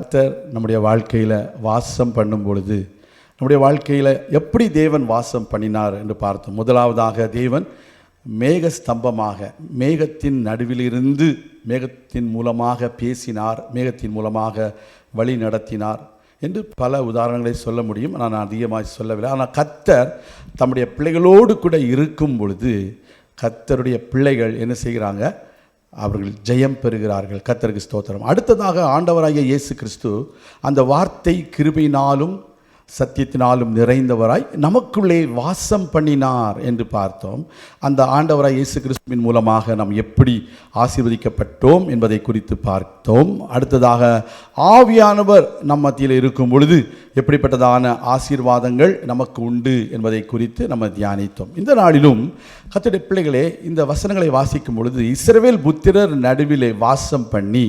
கர்த்தர் நம்முடைய வாழ்க்கையில் வாசம் பண்ணும் பொழுது நம்முடைய வாழ்க்கையில் எப்படி தேவன் வாசம் பண்ணினார் என்று பார்த்தோம். முதலாவதாக தேவன் மேக ஸ்தம்பமாக மேகத்தின் நடுவிலிருந்து மேகத்தின் மூலமாக பேசினார், மேகத்தின் மூலமாக வழி நடத்தினார் என்று பல உதாரணங்களை சொல்ல முடியும். நான் அதிகமாக சொல்லவில்லை. ஆனால் கர்த்தர் தம்முடைய பிள்ளைகளோடு கூட இருக்கும் பொழுது கர்த்தருடைய பிள்ளைகள் என்ன செய்கிறாங்க? அவர்கள் ஜெயம் பெறுகிறார்கள். கர்த்தருக்கு ஸ்தோத்திரம். அடுத்ததாக ஆண்டவராகிய இயேசு கிறிஸ்து அந்த வார்த்தை கிருபையினாலும் சத்தியத்தினாலும் நிறைந்தவராய் நமக்குள்ளே வாசம் பண்ணினார் என்று பார்த்தோம். அந்த ஆண்டவராய் இயேசு கிறிஸ்துவின் மூலமாக நாம் எப்படி ஆசீர்வதிக்கப்பட்டோம் என்பதை குறித்து பார்த்தோம். அடுத்ததாக ஆவியானவர் நம் மத்தியில் இருக்கும் பொழுது எப்படிப்பட்டதான ஆசீர்வாதங்கள் நமக்கு உண்டு என்பதை குறித்து நம்ம தியானித்தோம். இந்த நாளிலும் கர்த்தருடைய பிள்ளைகளே, இந்த வசனங்களை வாசிக்கும் பொழுது இஸ்ரவேல் புத்திரர் நடுவிலே வாசம் பண்ணி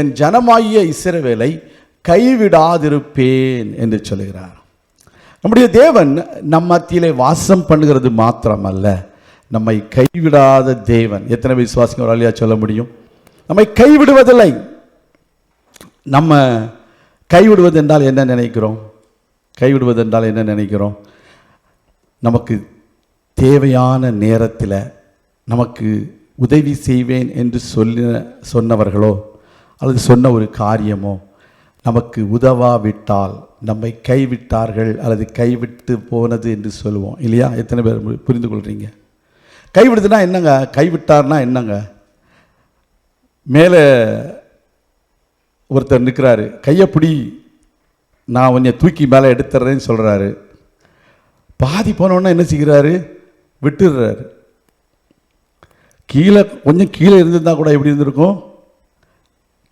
என் ஜனமாகிய இஸ்ரவேலை கைவிடாதிருப்பேன் என்று சொல்கிறார். நம்முடைய தேவன் நம் மத்தியிலே வாசம் பண்ணுகிறது மாத்திரமல்ல, நம்மை கைவிடாத தேவன். எத்தனை விசுவாசிகள் வழியா சொல்ல முடியும்? நம்மை கைவிடுவதில்லை. நம்ம கைவிடுவது என்றால் என்ன நினைக்கிறோம்? கைவிடுவது என்றால் என்ன நினைக்கிறோம்? நமக்கு தேவையான நேரத்தில் நமக்கு உதவி செய்வேன் என்று சொன்னவர்களோ அல்லது சொன்ன ஒரு காரியமோ நமக்கு உதவாவிட்டால் நம்மை கைவிட்டார்கள் அல்லது கைவிட்டு போனது என்று சொல்லுவோம் இல்லையா? எத்தனை பேர் புரிந்து கொள்கிறீங்க? கைவிடுதுன்னா என்னங்க? கைவிட்டார்னா என்னங்க? மேலே ஒருத்தர் நிற்கிறாரு, கையப்பிடி நான் கொஞ்சம் தூக்கி மேலே எடுத்துறேன்னு சொல்கிறாரு. பாதி போனோன்னா என்ன செய்கிறாரு? விட்டுடுறாரு. கீழே கொஞ்சம் கீழே இருந்திருந்தால் கூட எப்படி இருந்திருக்கும்?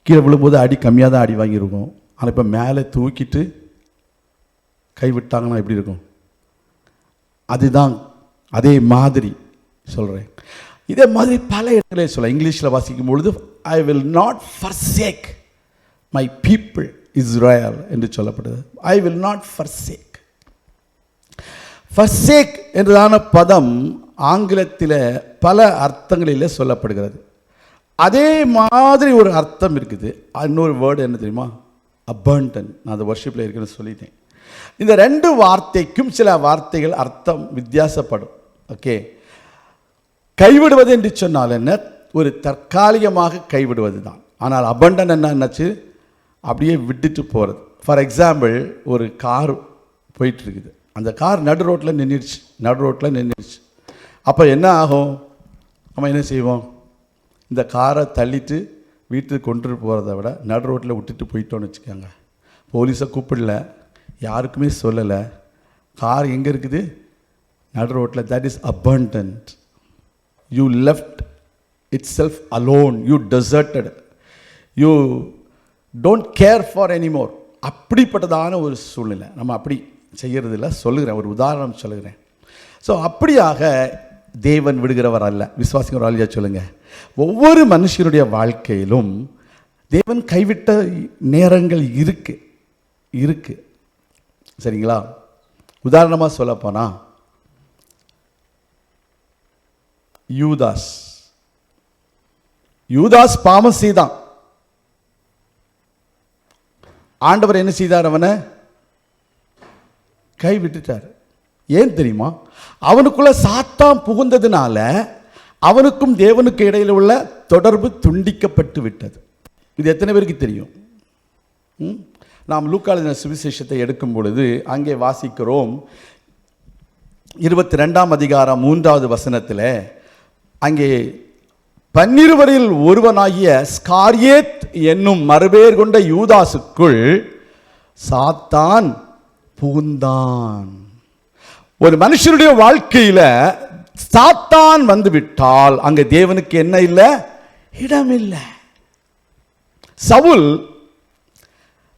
கீழே விழும்போது அடி கம்மியாக தான் அடி வாங்கியிருக்கும். ஆனால் இப்போ மேலே தூக்கிட்டு கைவிட்டாங்கன்னா எப்படி இருக்கும்? அதுதான் அதே மாதிரி சொல்கிறேன். இதே மாதிரி பல இடத்துல சொல்ல இங்கிலீஷில் வாசிக்கும் பொழுது I will not forsake my people Israel என்று சொல்லப்படுது. I will not forsake. forsake என்றதான பதம் ஆங்கிலத்தில் பல அர்த்தங்களில் சொல்லப்படுகிறது. அதே மாதிரி ஒரு அர்த்தம் இருக்குது. இன்னொரு வேர்டு என்ன தெரியுமா? abandon. நான் அந்த வர்ஷிப்பில் இருக்குன்னு சொல்லிட்டேன். இந்த ரெண்டு வார்த்தைக்கும் சில வார்த்தைகள் அர்த்தம் வித்தியாசப்படும். ஓகே, கைவிடுவது என்று சொன்னால் என்ன? ஒரு தற்காலிகமாக கைவிடுவது தான். ஆனால் abandon என்னாச்சு? அப்படியே விட்டுட்டு போகிறது. ஃபார் எக்ஸாம்பிள், ஒரு கார் போயிட்டுருக்குது. அந்த கார் நடு ரோட்டில் நின்றுடுச்சு. அப்போ என்ன ஆகும்? நம்ம என்ன செய்வோம்? இந்த காரை தள்ளிட்டு வீட்டுக்கு கொண்டு போகிறத விட நடு ரோட்டில் விட்டுட்டு போயிட்டோன்னு வச்சுக்கோங்க. போலீஸை கூப்பிடல, யாருக்குமே சொல்லலை, கார் எங்கே இருக்குது? நடு ரோட்டில். That is abandoned. You left it self alone. You deserted. You don't care for anymore. அப்படிப்பட்டதான ஒரு சூழ்நிலை. நம்ம அப்படி செய்கிறதில்ல. சொல்லுகிறேன், ஒரு உதாரணம் சொல்லுகிறேன். ஸோ அப்படியாக தேவன் விடுகிறவர் அல்ல. விசுவாசிங்க ஒரு ஆளியா சொல்லுங்க. ஒவ்வொரு மனுஷனுடைய வாழ்க்கையிலும் தேவன் கைவிட்ட நேரங்கள் இருக்கு. சரிங்களா? உதாரணமாக சொல்ல போனா யூதாஸ் பாவம் செய்தான். ஆண்டவர் என்ன செய்தார்? அவனை கைவிட்டுட்டார். ஏன் தெரியுமா? அவனுக்குள்ள சாத்தான் புகுந்ததுனால அவனுக்கும் தேவனுக்கு இடையில் உள்ள தொடர்பு துண்டிக்கப்பட்டு விட்டது. இது எத்தனை பேருக்கு தெரியும்? நாம் லூக்கா எழுதின சுவிசேஷத்தை எடுக்கும் பொழுது அங்கே வாசிக்கிறோம். 22ஆம் அதிகாரம் 3வது வசனத்தில் அங்கே 12 ஒருவனாகிய ஸ்காரியேத் என்னும் மறுபேர் கொண்ட யூதாசுக்குள் சாத்தான் புகுந்தான். ஒரு மனுஷனுடைய வாழ்க்கையில சாத்தான் வந்து விட்டால் அங்க தேவனுக்கு என்ன இல்லை? இடம் இல்லை. சவுல்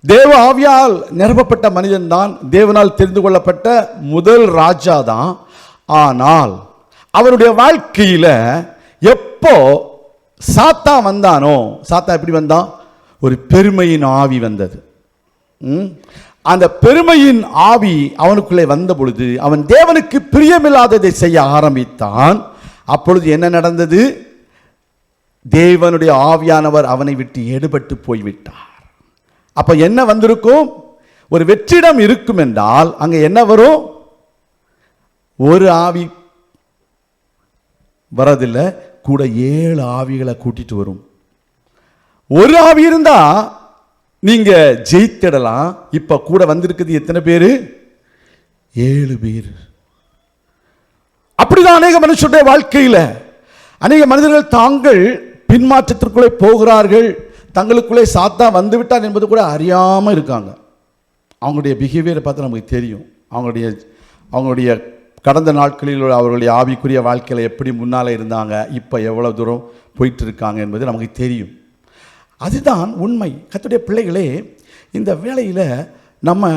தேவ ஆவியால் நிரப்பப்பட்ட மனிதன் தான், தேவனால் தெரிந்து கொள்ளப்பட்ட முதல் ராஜா தான். ஆனால் அவருடைய வாழ்க்கையில எப்போ சாத்தான் வந்தானோ, சாத்தான் எப்படி வந்தான்? ஒரு பெருமையின் ஆவி வந்தது. அந்த பெருமையின் ஆவி அவனுக்குள்ளே வந்த பொழுது அவன் தேவனுக்கு பிரியமில்லாததை செய்ய ஆரம்பித்தான். அப்பொழுது என்ன நடந்தது? தேவனுடைய ஆவியானவர் அவனை விட்டு எடுபட்டு போய்விட்டார். அப்ப என்ன வந்திருக்கும்? ஒரு வெற்றிடம் இருக்கும் என்றால் அங்க என்ன வரும்? ஒரு ஆவி வரதில்லை, கூட 7 ஆவிகளை கூட்டிட்டு வரும். ஒரு ஆவி இருந்தா நீங்க ஜெயித்திடலாம். இப்ப கூட வந்திருக்குது எத்தனை பேரு? 7 பேர். அப்படிதான் அநேக மனுஷருடைய வாழ்க்கையில் அநேக மனிதர்கள் தாங்கள் பின்மாற்றத்திற்குள்ளே போகிறார்கள். தங்களுக்குள்ளே சாத்தா வந்து விட்டார் என்பது கூட அறியாமல் இருக்காங்க. அவங்களுடைய பிஹேவியரை பார்த்து நமக்கு தெரியும். அவங்களுடைய கடந்த நாட்களில் அவர்களுடைய ஆவிக்குரிய வாழ்க்கையில் எப்படி முன்னால் இருந்தாங்க, இப்போ எவ்வளோ தூரம் போயிட்டு இருக்காங்க என்பது நமக்கு தெரியும். அதுதான் உண்மை. கர்த்தருடைய பிள்ளைகளே, இந்த வேளையில் நம்ம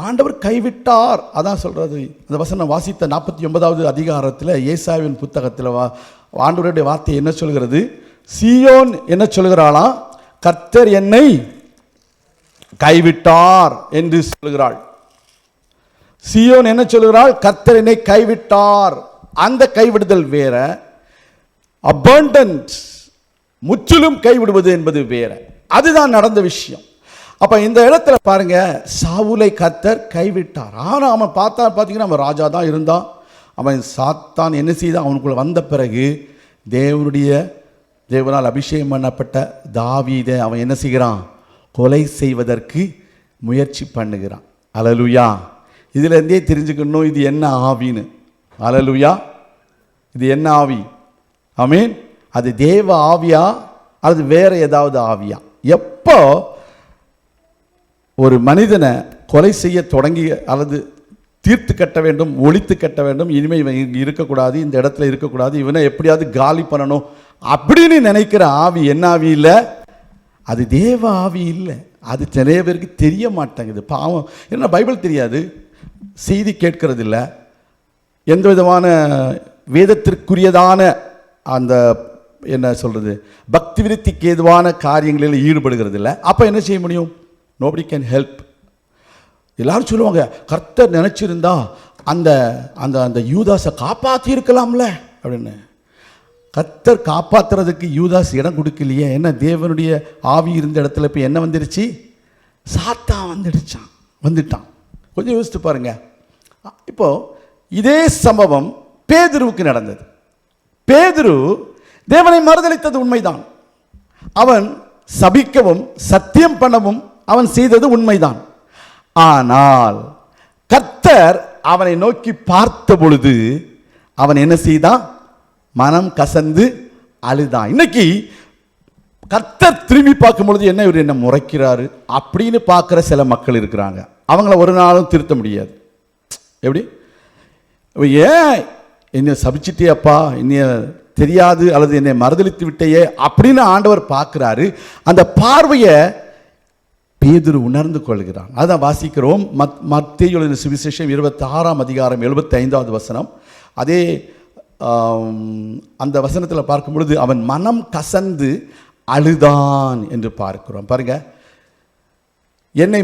ஆண்டவர் கைவிட்டார் அதான் சொல்கிறது. அந்த வசனம் வாசித்த 49வது அதிகாரத்தில் ஏசாயாவின் புத்தகத்தில் ஆண்டவருடைய வார்த்தை என்ன சொல்கிறது? சீயோன் என்ன சொல்கிறாளாம்? கர்த்தர் என்னை கைவிட்டார் என்று சொல்கிறாள். சீயோன் என்ன சொல்கிறாள்? கர்த்தர் என்னை கைவிட்டார். அந்த கைவிடுதல் வேற, அபண்டன்ட் முற்றிலும் கைவிடுவது என்பது வேற. அதுதான் நடந்த விஷயம். அப்ப இந்த இடத்துல பாருங்க, சாவுலை கர்த்தர் கைவிட்டார். ஆனா அவன் பார்த்தீங்கன்னா அவன் ராஜா தான் இருந்தான். அவன் சாத்தான் என்ன செய்தான்? அவனுக்குள்ள வந்த பிறகு தேவனால் அபிஷேகம் பண்ணப்பட்ட தாவீதை அவன் என்ன செய்கிறான்? கொலை செய்வதற்கு முயற்சி பண்ணுகிறான். அல்லேலூயா. இதுல இருந்தே தெரிஞ்சுக்கணும் இது என்ன ஆவின்னு. அல்லேலூயா. இது என்ன ஆவி? ஆமென். அது தேவ ஆவியா அது வேற ஏதாவது ஆவியா? எப்போ ஒரு மனிதனை கொலை செய்ய தொடங்கி அல்லது தீர்த்து கட்ட வேண்டும், ஒழித்து கட்ட வேண்டும், இனிமேல் இவன் இருக்கக்கூடாது, இந்த இடத்துல இருக்கக்கூடாது, இவனை எப்படியாவது காலி பண்ணணும் அப்படின்னு நினைக்கிற ஆவி என்ன ஆவி இல்லை? அது தேவ ஆவி இல்லை. அது நிறைய பேருக்கு தெரிய மாட்டேங்குது. பாவம். என்ன பைபிள் தெரியாது, செய்தி கேட்கறது இல்லை, எந்த விதமான வேதத்திற்குரியதான அந்த என்ன சொல்றது பக்தி விருத்திக்கு ஏதுவான காரியங்களில் ஈடுபடுகிறது இல்லை. அப்போ என்ன செய்ய முடியும்? Nobody can help. எல்லாரும் சொல்லுவாங்க, கர்த்தர் நினைச்சிருந்தா அந்த அந்த அந்த யூதாஸை காப்பாற்றி இருக்கலாம்ல அப்படின்னு. கர்த்தர் காப்பாற்றுறதுக்கு யூதாஸ் இடம் கொடுக்கலையே. என்ன தேவனுடைய ஆவி இருந்த இடத்துல இப்போ என்ன வந்துடுச்சு? சாத்தான் வந்துட்டான். கொஞ்சம் யோசித்து பாருங்க. இப்போ இதே சம்பவம் பேதுருவுக்கு நடந்தது. பேதுரு தேவனை மறுதலித்தது உண்மைதான். அவன் சபிக்கவும் சத்தியம் பண்ணவும் அவன் செய்தது உண்மைதான். ஆனால் கர்த்தர் அவனை நோக்கி பார்த்த பொழுது அவன் என்ன செய்தான்? மனம் கசந்து அழுதான். இன்னைக்கு கர்த்தர் திரும்பி பார்க்கும் பொழுது என்ன, இவர் என்ன முறைக்கிறாரு அப்படின்னு பார்க்குற சில மக்கள் இருக்கிறாங்க. அவங்கள ஒரு நாளும் திருத்த முடியாது. எப்படி? ஏன் என்னை சபிச்சிட்டே அப்பா, என்னைய தெரியாது அல்லது என்னை மறுதலித்து விட்டையே அப்படின்னு ஆண்டவர் பார்க்கிறாரு. அந்த பார்வையை பேதுரு உணர்ந்து கொள்கிறான். அதான் வாசிக்கிறோம். மத்தேயு எழுதின சுவிசேஷம் 26ஆம் அதிகாரம் 75வது வசனம். அதே அந்த வசனத்தில் பார்க்கும் பொழுது அவன் மனம் கசந்து அழுதான் என்று பார்க்கிறோம். பாருங்க, என்னை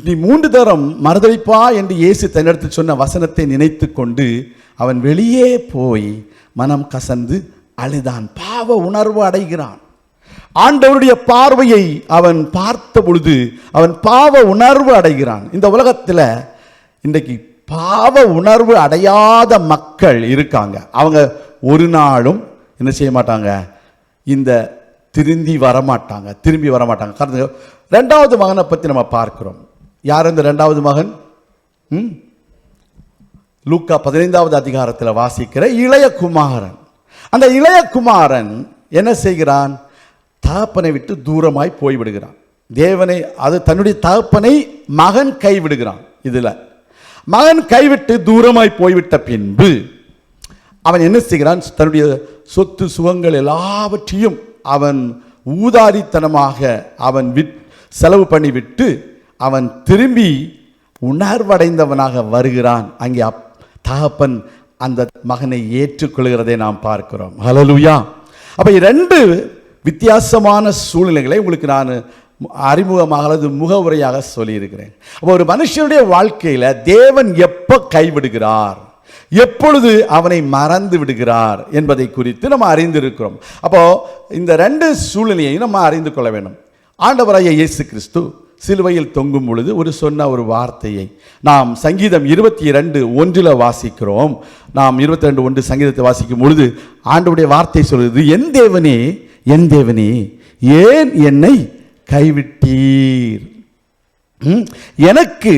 நீ 3 தரம் மறுதலிப்பா என்று இயேசு தன்னிடத்தில் சொன்ன வசனத்தை நினைத்து கொண்டு அவன் வெளியே போய் மனம் கசந்து அழுதான். பாவ உணர்வு அடைகிறான். ஆண்டவருடைய பார்வையை அவன் பார்த்த பொழுது அவன் பாவ உணர்வு அடைகிறான். இந்த உலகத்தில் இன்றைக்கு பாவ உணர்வு அடையாத மக்கள் இருக்காங்க. அவங்க ஒரு நாளும் என்ன செய்ய மாட்டாங்க? இந்த திரும்பி வரமாட்டாங்க. காரணம், 2வது மகனை பற்றி நம்ம பார்க்கிறோம். யார் இந்த 2வது மகன்? லூக்கா 15வது அதிகாரத்தில் வாசிக்கிற இளைய குமாரன். அந்த இளைய குமாரன் என்ன செய்கிறான்? தகப்பனை விட்டு தூரமாய் போய்விடுகிறான். தேவனை, அது தன்னுடைய தகப்பனை மகன் கைவிடுகிறான். இதில் மகன் கைவிட்டு தூரமாய் போய்விட்ட பின்பு அவன் என்ன செய்கிறான்? தன்னுடைய சொத்து சுகங்கள் எல்லாவற்றையும் அவன் ஊதாரித்தனமாக அவன் செலவு பண்ணிவிட்டு அவன் திரும்பி உணர்வடைந்தவனாக வருகிறான். அங்கே தகப்பன் அந்த மகனை ஏற்றுக்கொள்கிறதை நாம் பார்க்கிறோம். ஹல்லேலூயா. அப்போ 2 வித்தியாசமான சூழ்நிலைகளை உங்களுக்கு நான் அறிமுகமாக அல்லது முகவுரையாக சொல்லியிருக்கிறேன். அப்போ ஒரு மனுஷனுடைய வாழ்க்கையில் தேவன் எப்போ கைவிடுகிறார், எப்பொழுது அவனை மறந்து விடுகிறார் என்பதை குறித்து நம்ம அறிந்திருக்கிறோம். அப்போ இந்த 2 சூழ்நிலையையும் நம்ம அறிந்து கொள்ள வேண்டும். ஆண்டவராகிய இயேசு கிறிஸ்து சிலுவையில் தொங்கும் பொழுது சொன்ன ஒரு வார்த்தையை நாம் சங்கீதம் 22:1 வாசிக்கிறோம். நாம் 22:1 சங்கீதத்தை வாசிக்கும் பொழுது ஆண்டவருடைய வார்த்தை சொல்லுது, என் தேவனே என் தேவனே ஏன் என்னை கைவிட்டீர், எனக்கு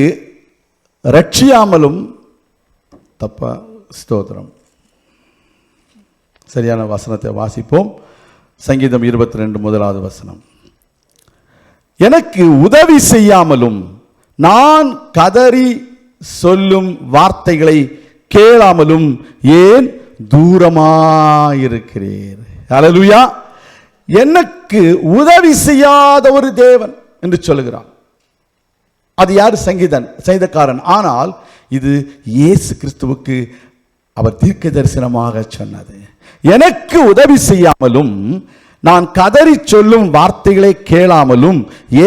ரட்சியாமலும். தப்பா, ஸ்தோத்திரம். சரியான வசனத்தை வாசிப்போம். சங்கீதம் 22 வசனம். எனக்கு உதவி செய்யாமலும் நான் கதறி சொல்லும் வார்த்தைகளை கேளாமலும் ஏன் தூரமாயிருக்கிறீர். ஹல்லேலூயா. எனக்கு உதவி செய்யாத ஒரு தேவன் என்று சொல்லுகிறான். அது யார்? சங்கீதக்காரன். ஆனால் இது இயேசு கிறிஸ்துவுக்கு அவர் தீர்க்க தரிசனமாக சொன்னது. எனக்கு உதவி செய்யாமலும் நான் கதறி சொல்லும் வார்த்தைகளை கேளாமலும்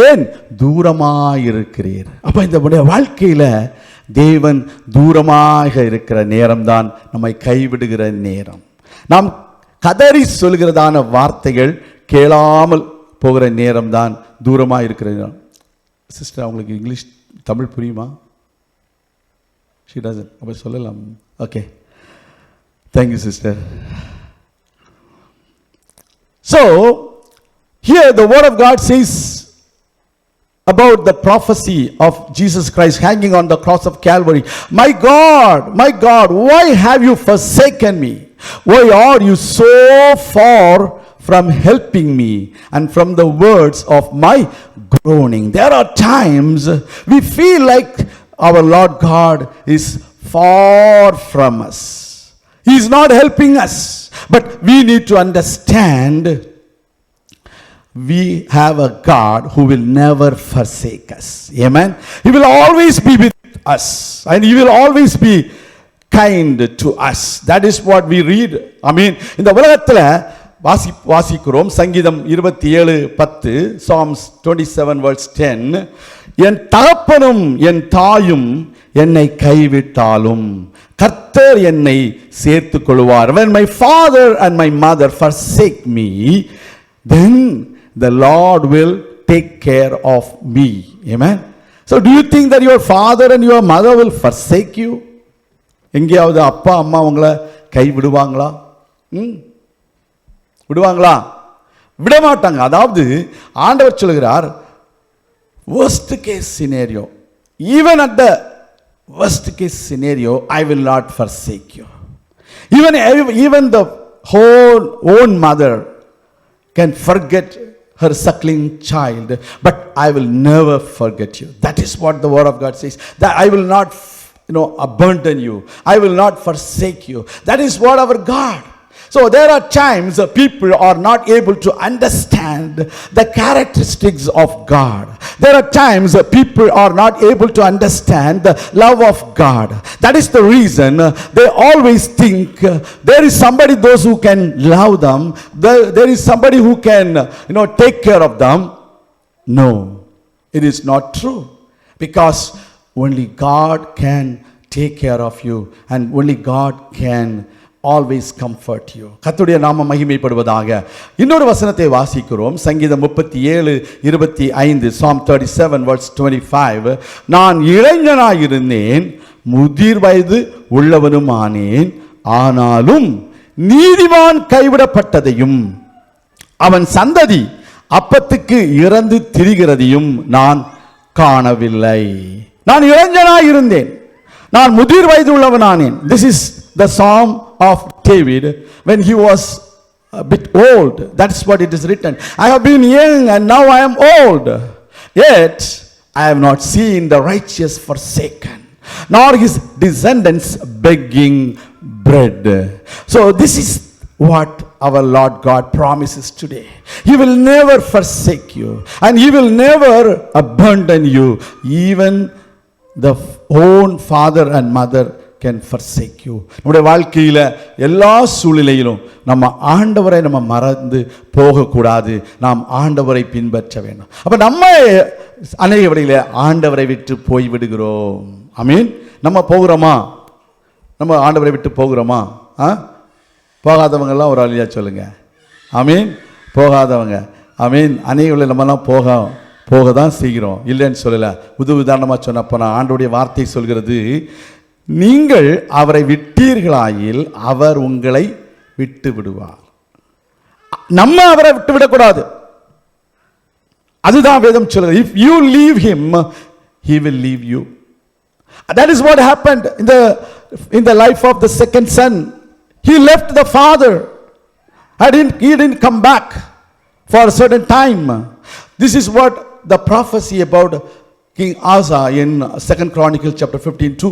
ஏன் தூரமாயிருக்கிறீர். அப்ப இந்த வாழ்க்கையில தேவன் தூரமாக இருக்கிற நேரம்தான் நம்மை கைவிடுகிற நேரம். நாம் கதறி சொல்கிறதான வார்த்தைகள் கேளாமல் போகிற நேரம்தான் தூரமாக இருக்கிற நேரம். சிஸ்டர், அவங்களுக்கு இங்கிலீஷ் தமிழ் புரியுமா? She doesn't. அப்படி சொல்லலாம். Okay, thank you sister. So, here the word of God says about the prophecy of Jesus Christ hanging on the cross of Calvary. My God, why have you forsaken me? Why are you so far from helping me and from the words of my groaning? There are times we feel like our Lord God is far from us. He is not helping us. But we need to understand we have a God who will never forsake us. Amen. He will always be with us and he will always be kind to us. That is what we read. I mean, இந்த உலகத்துல வாசிக்கிறோம். சங்கீதம் 27:10, Psalms 27:10, என் தகப்பனும் என் தாயும் என்னை கைவிட்டாலும் கர்த்தர் என்னை சேர்த்துக் கொள்வார். When my father and my mother forsake me, then the Lord will take care of me. Amen. So do you think that your father and your mother will forsake you? எங்கேயாவது அப்பா அம்மா உங்களை கை விடுவாங்களா? விடுவாங்களா? விட மாட்டாங்க. அதாவது ஆண்டவர் சொல்கிறார், worst case scenario, even at the worst case scenario, I will not forsake you. Even the whole own mother can forget her suckling child, but I will never forget you. That is what the word of God says, that I will not abandon you, I will not forsake you. That is what our God. So there are times people are not able to understand the characteristics of God. There are times people are not able to understand the love of God. That is the reason they always think there is somebody, those who can love them, there is somebody who can take care of them. No, it is not true, because only God can take care of you and only God can always comfort you. கர்த்தருடைய நாமம் மகிமைப்படுவதாக. இன்னொரு வசனத்தை வாசிக்கிறோம். சங்கீதம் 37:25, Psalm 37:25, நான் இளைஞனாயிருந்தேன், முதிர் வயது உள்ளவனும் ஆனேன், ஆனாலும் நீதிமான் கைவிடப்பட்டதையும் அவன் சந்ததி அப்பத்துக்கு இறந்து திரிகிறதையும் நான் காணவில்லை. நான் இளைஞனாயிருந்தேன், நான் முதிர் வயது உள்ளவனானேன். This is the Psalm of David when he was a bit old. That's what it is written. I have been young and now I am old, yet I have not seen the righteous forsaken, nor his descendants begging bread. So this is what our Lord God promises today. He will never forsake you and he will never abandon you. Even the own father and mother can forsake you. நம்முடைய வாழ்க்கையில எல்லா சூழ்நிலையிலும் நம்ம ஆண்டவரை நம்ம மறந்து போகக்கூடாது. நாம் ஆண்டவரை பின்பற்ற வேண்டும். அப்ப நம்ம அநேக வழியில ஆண்டவரை விட்டு போய் விடுகிறோம். ஆமீன். நம்ம போகிறோமா? நம்ம ஆண்டவரை விட்டு போகிறோமா? போகாதவங்கெல்லாம் ஒரு ஆளியா சொல்லுங்க. ஆமீன். போகாதவங்க. ஆமீன். அநேக வழியில் நம்மலாம் போக தான் செய்கிறோம், இல்லைன்னு சொல்லலை. உதாரணமாக சொன்னப்போ நான் ஆண்டோடைய வார்த்தை சொல்கிறது, நீங்கள் அவரை விட்டீர்களாயில் அவர் உங்களை விட்டு விடுவார். நம்ம அவரை விட்டு விடக்கூடாது, அதுதான் வேதம் சொல்லுது. If you leave him, he will leave you. That is what happened in the life of the second son. He left the father. He didn't come back for a certain time. This is what the prophecy about King Asa in 2 Chronicles chapter 15:2.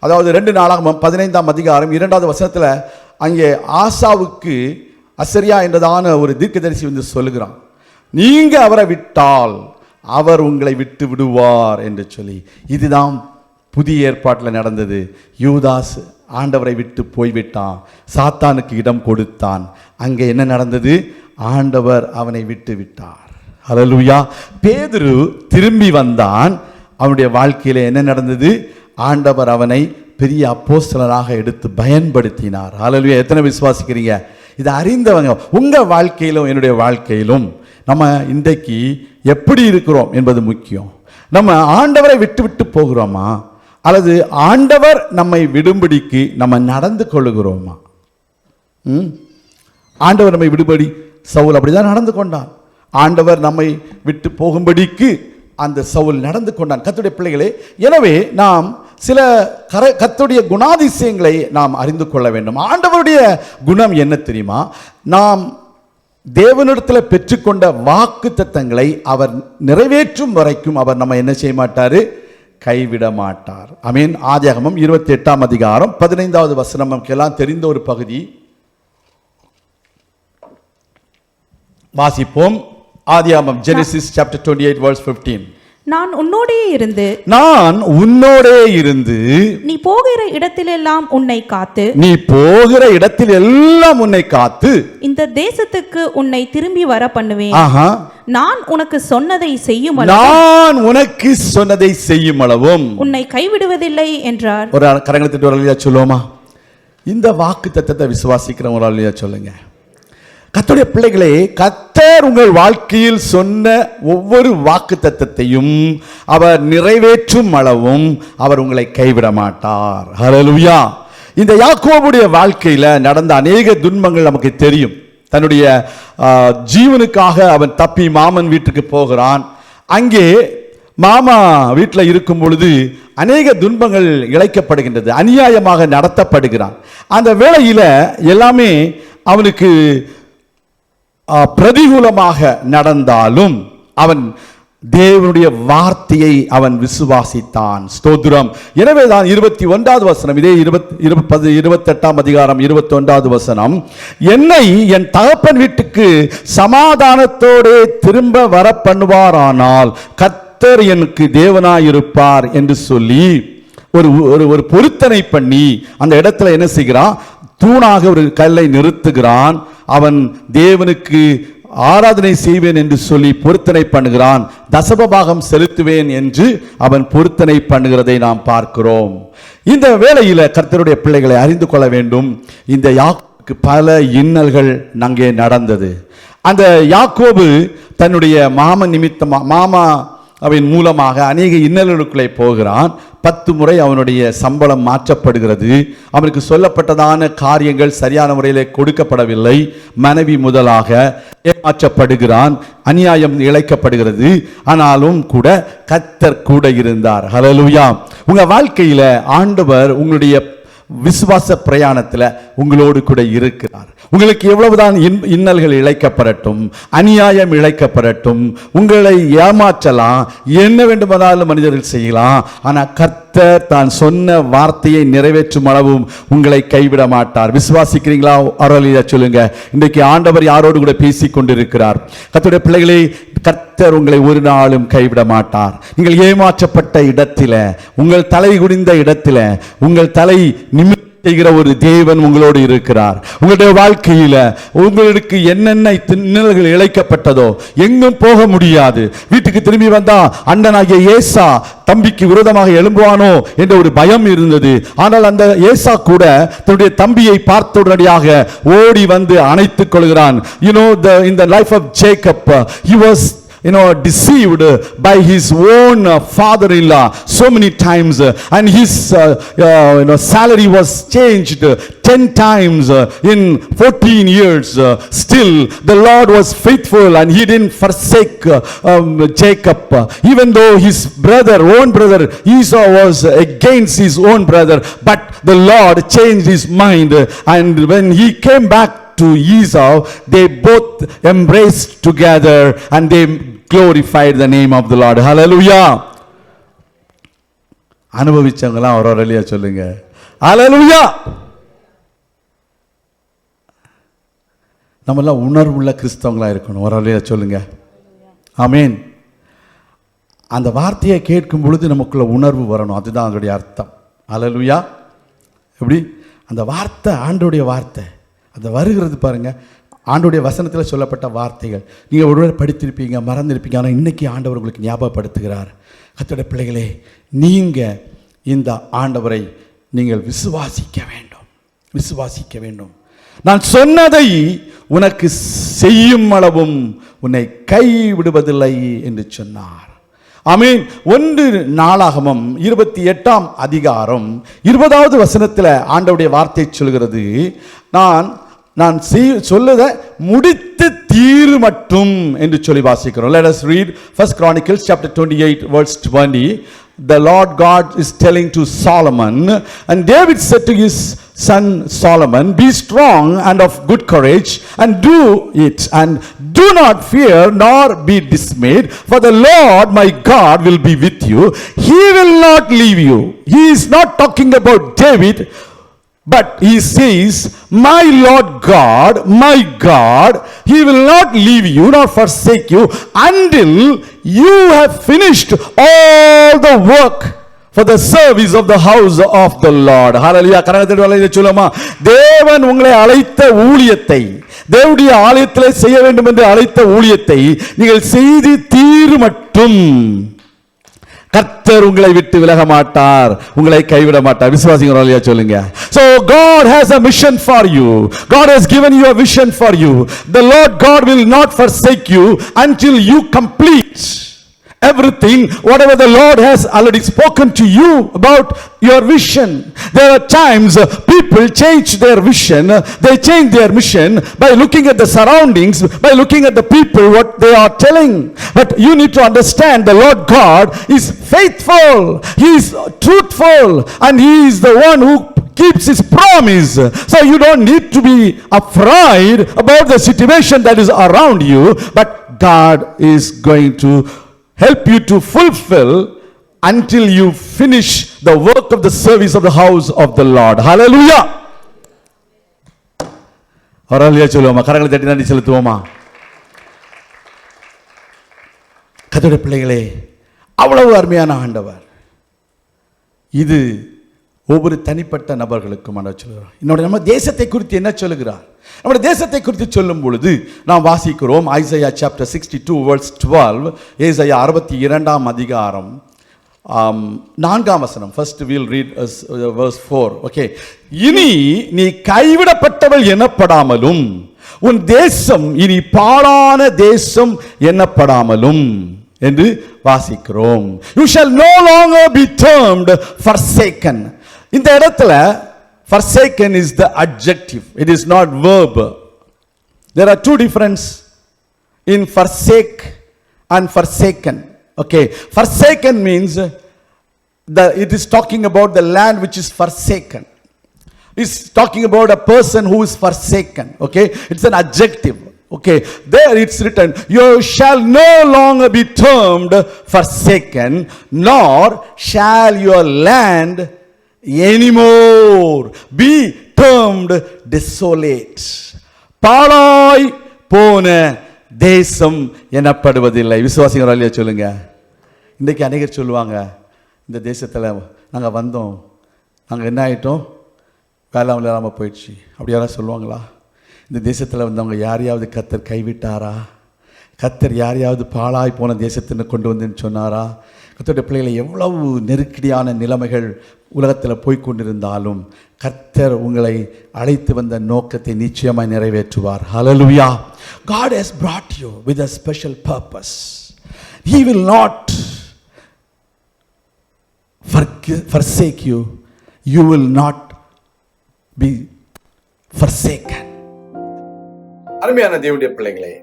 அதாவது 2 நாளாகமம் 15ஆம் அதிகாரம் 2வது வசனத்தில் அங்கே ஆசாவுக்கு அசரியா என்றதான ஒரு தீர்க்கதரிசி வந்து சொல்லுகிறான், நீங்க அவரை விட்டால் அவர் உங்களை விட்டு விடுவார் என்று சொல்லி. இதுதான் புதிய ஏற்பாட்டில் நடந்தது. யூதாஸ் ஆண்டவரை விட்டு போய்விட்டான், சாத்தானுக்கு இடம் கொடுத்தான். அங்கே என்ன நடந்தது? ஆண்டவர் அவனை விட்டு விட்டார். ஹல்லேலூயா. பேதுரு திரும்பி வந்தான். அவனுடைய வாழ்க்கையில என்ன நடந்தது? ஆண்டவர் அவனை பெரிய அப்போஸ்தலராக எடுத்து பயன்படுத்தினார். ஹல்லேலூயா. எத்தனை விசுவாசிக்கிறீங்க? இதை அறிந்தவங்க உங்க வாழ்க்கையிலும் என்னுடைய வாழ்க்கையிலும் நம்ம இன்றைக்கு எப்படி இருக்கிறோம் என்பது முக்கியம். நம்ம ஆண்டவரை விட்டு விட்டு போகிறோமா, அல்லது ஆண்டவர் நம்மை விடும்படிக்கு நம்ம நடந்து கொள்ளுகிறோமா? ஆண்டவர் நம்மை விடுபடி, சவுல் அப்படிதான் நடந்து கொண்டான். ஆண்டவர் நம்மை விட்டு போகும்படிக்கு அந்த சவுல் நடந்து கொண்டான். கர்த்தருடைய பிள்ளைகளே, எனவே நாம் சில கர்த்தருடைய குணாதிசயங்களை நாம் அறிந்து கொள்ள வேண்டும். ஆண்டவருடைய குணம் என்ன தெரியுமா? நாம் தேவனிடத்தில் பெற்றுக்கொண்ட வாக்கு தத்தங்களை அவர் நிறைவேற்றும் வரைக்கும் அவர் நம்ம என்ன செய்ய மாட்டாரு? கைவிட மாட்டார். ஆமென். ஆதியாகமம் 28ஆம் அதிகாரம் 15வது வசனம் நமக்கு எல்லாம் தெரிந்த ஒரு பகுதி. வாசிப்போம். ஆதியாகமம், Genesis chapter 28 verse 15. நான் உன்னோடே இருந்து நீ போகிற இடத்திலெல்லாம் உன்னை காத்து இந்த தேசத்துக்கு உன்னை திரும்பி வர பண்ணுவேன். நான் உனக்கு சொன்னதை செய்யும் அளவும் உன்னை கைவிடுவதில்லை என்றார். ஒரு கரங்களை தட்டி ஒரு அல்லேலூயா சொல்லுவோமா? இந்த வாக்கு தத்தத்தை விசுவாசிக்கிற ஒரு அல்லேலூயா சொல்லுங்க. கர்த்தருடைய பிள்ளைகளே, கர்த்தர் உங்கள் வாழ்க்கையில் சொன்ன ஒவ்வொரு வாக்கு தத்தத்தையும் அவர் நிறைவேற்றும் அளவும் அவர் உங்களை கைவிட மாட்டார். ஹல்லேலூயா. இந்த யாக்கோபுடைய வாழ்க்கையில நடந்த அநேக துன்பங்கள் நமக்கு தெரியும். தன்னுடைய ஜீவனுக்காக அவன் தப்பி மாமன் வீட்டுக்கு போகிறான். அங்கே மாமா வீட்டில் இருக்கும் பொழுது அநேக துன்பங்கள் இழைக்கப்படுகின்றது, அநியாயமாக நடத்தப்படுகிறான். அந்த வேளையில எல்லாமே அவனுக்கு பிரதிகூலமாக நடந்தாலும் அவன் தேவனுடைய வார்த்தையை அவன் விசுவாசித்தான். ஸ்தோத்திரம். எனவேதான் 21வது வசனம், இதே 28ஆம் அதிகாரம் 21வது வசனம், என்னை என் தகப்பன் வீட்டுக்கு சமாதானத்தோடு திரும்ப வர பண்ணுவாரானால் கர்த்தர் எனக்கு தேவனாயிருப்பார் என்று சொல்லி ஒரு பொருத்தனை பண்ணி அந்த இடத்துல என்ன செய்கிறான்? தூணாக ஒரு கல்லை நிறுத்துகிறான். அவன் தேவனுக்கு ஆராதனை செய்வேன் என்று சொல்லி பொருத்தனை பண்ணுகிறான். தசமபாகம் செலுத்துவேன் என்று அவன் பொருத்தனை பண்ணுகிறதை நாம் பார்க்கிறோம். இந்த வேளையில கர்த்தருடைய பிள்ளைகளை அறிந்து கொள்ள வேண்டும். இந்த யாக்கோபுக்கு பல இன்னல்கள் அங்கே நடந்தது. அந்த யாக்கோபு தன்னுடைய மாமா அவன் மூலமாக அநேக இன்னல்களுக்குள்ளே போகிறான். 10 முறை அவனுடைய சம்பளம் மாற்றப்படுகிறது. அவனுக்கு சொல்லப்பட்டதான காரியங்கள் சரியான முறையில் கொடுக்கப்படவில்லை. மனைவி முதலாக ஏமாற்றப்படுகிறான், அநியாயம் இழைக்கப்படுகிறது. ஆனாலும் கூட கர்த்தர் கூட இருந்தார். ஹல்லேலூயா. உங்க வாழ்க்கையில ஆண்டவர் உங்களுடைய விசுவாச பிரயாணத்தில் உங்களோடு கூட இருக்கிறார். உங்களுக்கு எவ்வளவுதான் இன்னல்கள் இழைக்கப்படட்டும், அநியாயம் இழைக்கப்படட்டும், உங்களை ஏமாற்றலாம், என்ன வேண்டுமானாலும் மனிதர்கள் செய்யலாம். ஆனால் கர்த்தர் தான் சொன்ன வார்த்தையை நிறைவேற்றும் அளவும் உங்களை கைவிட மாட்டார். விசுவாசிக்கிறீங்களா? அல்லேலூயா சொல்லுங்க. இன்றைக்கு ஆண்டவர் யாரோடு கூட பேசிக் கொண்டிருக்கிறார். கர்த்தருடைய பிள்ளைகளே, கர்த்தர் உங்களை ஒரு நாளும் கைவிட மாட்டார். நீங்கள் ஏமாற்றப்பட்ட இடத்தில, உங்கள் தலை குனிந்த இடத்தில, உங்கள் தலை நிமிர்ந்து செய்கிற ஒரு தேவன் உங்களோடு இருக்கிறார். உங்களுடைய வாழ்க்கையில உங்களுக்கு என்னென்ன இன்னல்கள் இழைக்கப்பட்டதோ எங்கும் போக முடியாது. வீட்டுக்கு திரும்பி வந்தா அண்ணனாகிய ஏசா தம்பிக்கு விரோதமாக எழும்புவானோ என்ற ஒரு பயம் இருந்தது. ஆனால் அந்த ஏசா கூட தன்னுடைய தம்பியை பார்த்த உடனடியாக ஓடி வந்து அணைத்துக் கொள்கிறான். in the life of Jacob, he was deceived by his own father-in-law so many times, and his salary was changed 10 times in 14 years. Still the Lord was faithful and he didn't forsake Jacob, even though his own brother Esau was against his own brother. But the Lord changed his mind, and when he came back to Esau, they both embraced together and they glorified the name of the Lord. Hallelujah. அனுபவிச்சவங்களாம் ஒரு அல்லேலூயா சொல்லுங்க. Hallelujah. நம்மெல்லாம் உணர்வுள்ள கிறிஸ்தவங்களா இருக்கணும். ஒரு அல்லேலூயா சொல்லுங்க. ஆமென். அந்த வார்த்தையை கேட்கும் பொழுது நமக்குள்ள உணர்வு வரணும். அதுதான் அதனுடைய அர்த்தம். ஹல்லேலூயா. எப்படி அந்த வார்த்தை ஆண்டவருடைய வார்த்தை அது வருகிறது பாருங்க. ஆண்டவருடைய வசனத்தில் சொல்லப்பட்ட வார்த்தைகள் நீங்கள் ஒருவேளை படித்திருப்பீங்க, மறந்திருப்பீங்க. ஆனால் இன்னைக்கு ஆண்டவர் உங்களுக்கு ஞாபகப்படுத்துகிறார். கர்த்தருடைய பிள்ளைகளே, நீங்கள் இந்த ஆண்டவரை நீங்கள் விசுவாசிக்க வேண்டும், விசுவாசிக்க வேண்டும். நான் சொன்னதை உனக்கு செய்யும் அளவும் உன்னை கைவிடுவதில்லை என்று சொன்னார். ஆமென். 1 நாளாகமம் 28ஆம் அதிகாரம் 20வது வசனத்தில் ஆண்டவருடைய வார்த்தை சொல்கிறது, நான் சொல்லுத முடித்து தீரு மட்டும் என்று சொல்லி வாசிக்கிறோம். Let us read 1 Chronicles chapter 28 verse 20. The Lord God is telling to Solomon, and David said to his son Solomon, be strong and of good courage and do it, and do not fear nor be dismayed, for the Lord my God will be with you. He will not leave you. He is not talking about David, but he says, my Lord God, my God, he will not leave you nor forsake you until you have finished all the work for the service of the house of the Lord. Hallelujah. கரங்களை சொல்லுமா, தேவன் உங்களை அழைத்த ஊழியத்தை, தேவனுடைய ஆலயத்தில் செய்ய வேண்டும் என்று அழைத்த ஊழியத்தை நீங்கள் செய்து தீரு மட்டும் கர்த்தர் உங்களை விட்டு விலக மாட்டார், உங்களை கைவிட மாட்டார். விசுவாசிங்க சொல்லுங்க. So God has a mission for you. God has given you a vision for you. The Lord God will not forsake you until you complete everything, whatever the Lord has already spoken to you about your vision. There are times people change their vision, they change their mission by looking at the surroundings, by looking at the people, what they are telling. But you need to understand the Lord God is faithful, He is truthful, and He is the one who keeps His promise. So you don't need to be afraid about the situation that is around you, but God is going to help you to fulfill until you finish the work of the service of the house of the Lord. Hallelujah. ஹல்லேலூயா சொல்லுவோமா? கரங்களை தட்டி நன்றி செலுத்துவோமா? கர்த்தருடைய பிள்ளைகளே, அவ்வளவு அருமையான ஆண்டவர். இது ஒவ்வொரு தனிப்பட்ட நபர்களுக்கும் ஆண்டவர் சொல்கிறார். நம்ம தேசத்தை குறித்து என்ன சொல்லுகிறார்? நம்முடைய தேசத்தை குறித்து சொல்லும் பொழுது நாம் வாசிக்கிறோம் ஐசையா சாப்டர் 62 verse 12. ஏசாயா 62ஆம் அதிகாரம் 4ஆம் வசனம். First we'll read verse 4. Okay. இனி நீ கைவிடப்பட்டவள் எண்ணப்படாமலும் உன் தேசம் இனி பாழான தேசம் எண்ணப்படாமலும் என்று வாசிக்கிறோம். You shall no longer be termed forsaken. இந்த இடத்துல forsaken is the adjective, it is not verb. There are two differences in forsake and forsaken. Okay, forsaken means it is talking about the land which is forsaken. It's talking about a person who is forsaken. Okay, it's an adjective. Okay, there it's written, you shall no longer be termed forsaken, nor shall your land anymore be termed desolate. பாழாய் போன தேசம் எனப்படுவதில்லை. விசுவாசிங்க அல்லையா சொல்லுங்க. இன்றைக்கு அநேகர் சொல்லுவாங்க, இந்த தேசத்தில் நாங்கள் வந்தோம், நாங்கள் என்ன ஆகிட்டோம், வேலை இல்லாமல் போயிடுச்சு. அப்படி யாராவது சொல்லுவாங்களா? இந்த தேசத்தில் வந்தவங்க யாரையாவது கர்த்தர் கைவிட்டாரா? கர்த்தர் யாரையாவது பாழாய் போன தேசத்தின்னு கொண்டு வந்துன்னு சொன்னாரா? கர்த்தருடைய பிள்ளைகளை எவ்வளவு நெருக்கடியான நிலைமைகள் உலகத்தில் போய்கொண்டிருந்தாலும் கர்த்தர் உங்களை அழைத்து வந்த நோக்கத்தை நிச்சயமாய் நிறைவேற்றுவார். ஹல்லேலூயா. God has brought you with a special purpose. He will not forsake you. You will not be forsaken. அருமையான தேவனுடைய பிள்ளைகளே,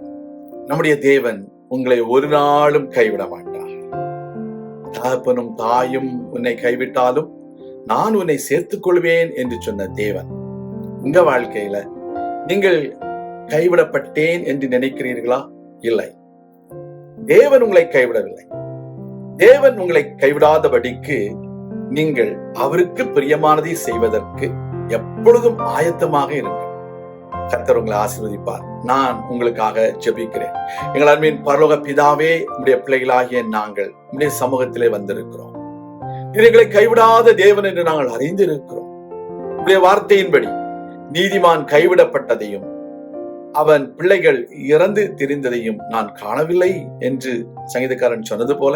நம்முடைய தேவன் உங்களை ஒரு நாளும் கைவிட மாட்டார். தகப்பனும் தாயும் உன்னை கைவிட்டாலும் நான் உன்னை சேர்த்துக் கொள்வேன் என்று சொன்ன தேவன் உங்க வாழ்க்கையில நீங்கள் கைவிடப்பட்டேன் என்று நினைக்கிறீர்களா? இல்லை, தேவன் உங்களை கைவிடவில்லை. தேவன் உங்களை கைவிடாதபடிக்கு நீங்கள் அவருக்கு பிரியமானதை செய்வதற்கு எப்பொழுதும் ஆயத்தமாக இருங்கள். கர்த்தர் உங்களை ஆசீர்வதிப்பார். நான் உங்களுக்காக ஜெபிக்கிறேன். எங்கள் அன்பின் பரலோக பிதாவே, உம்முடைய பிள்ளைகளாகிய நாங்கள் உம்முடைய சமூகத்திலே வந்திருக்கிறோம். எங்களை கைவிடாத தேவன் என்று நாங்கள் அறிந்திருக்கிறோம். உம்முடைய வார்த்தையின்படி நீதிமான் கைவிடப்பட்டதையும் அவன் பிள்ளைகள் இறந்து திரிந்ததையும் நான் காணவில்லை என்று சங்கீதக்காரன் சொன்னது போல,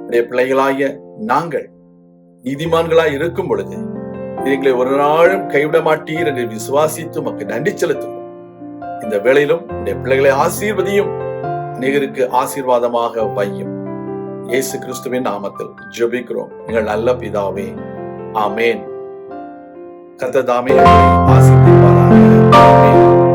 உடைய பிள்ளைகளாகிய நாங்கள் நீதிமான்களாய் இருக்கும் பொழுது எங்களை ஒரு நாளும் கைவிட மாட்டீர் என்று விசுவாசித்து உமக்கு நன்றி செலுத்துவோம். இந்த வேளையிலும் உடைய பிள்ளைகளை ஆசீர்வதியும், அநேகருக்கு ஆசீர்வாதமாக வையும். இயேசு கிறிஸ்துவின் நாமத்தில் ஜெபிக்கிறோம் எங்கள் நல்ல பிதாவே, ஆமேன். கர்த்தர் தாமே ஆசீர்வதிப்பாராக. ஆமேன்.